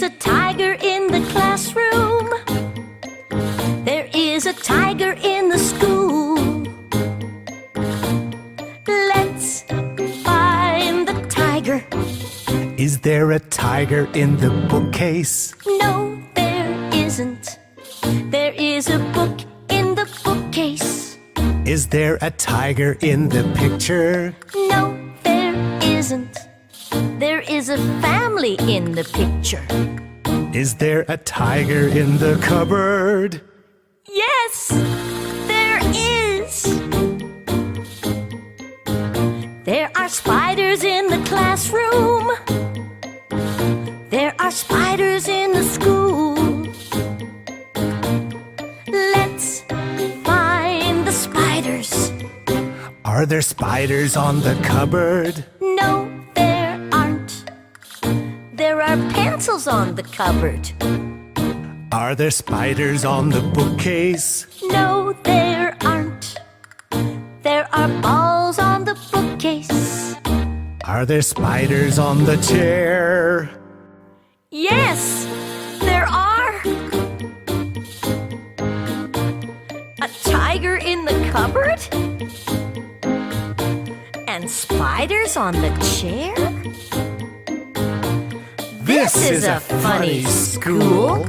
a tiger in the classroom. There is a tiger in the school. Let's find the tiger. Is there a tiger in the bookcase? No, there isn't. There is a book in the bookcase. Is there a tiger in the picture? No, there isn't. There is a family in the picture. Is there a tiger in the cupboard? Yes, there is. There are spiders in the classroom. There are spiders in the school. Let's find the spiders. Are there spiders on the cupboard? No, there aren't. There are pencils on the cupboard. Are there spiders on the bookcase? No, there aren't. There are balls on the bookcase. Are there spiders on the chair? Yes, there are. A tiger in the cupboard? And spiders on the chair? This is a funny school.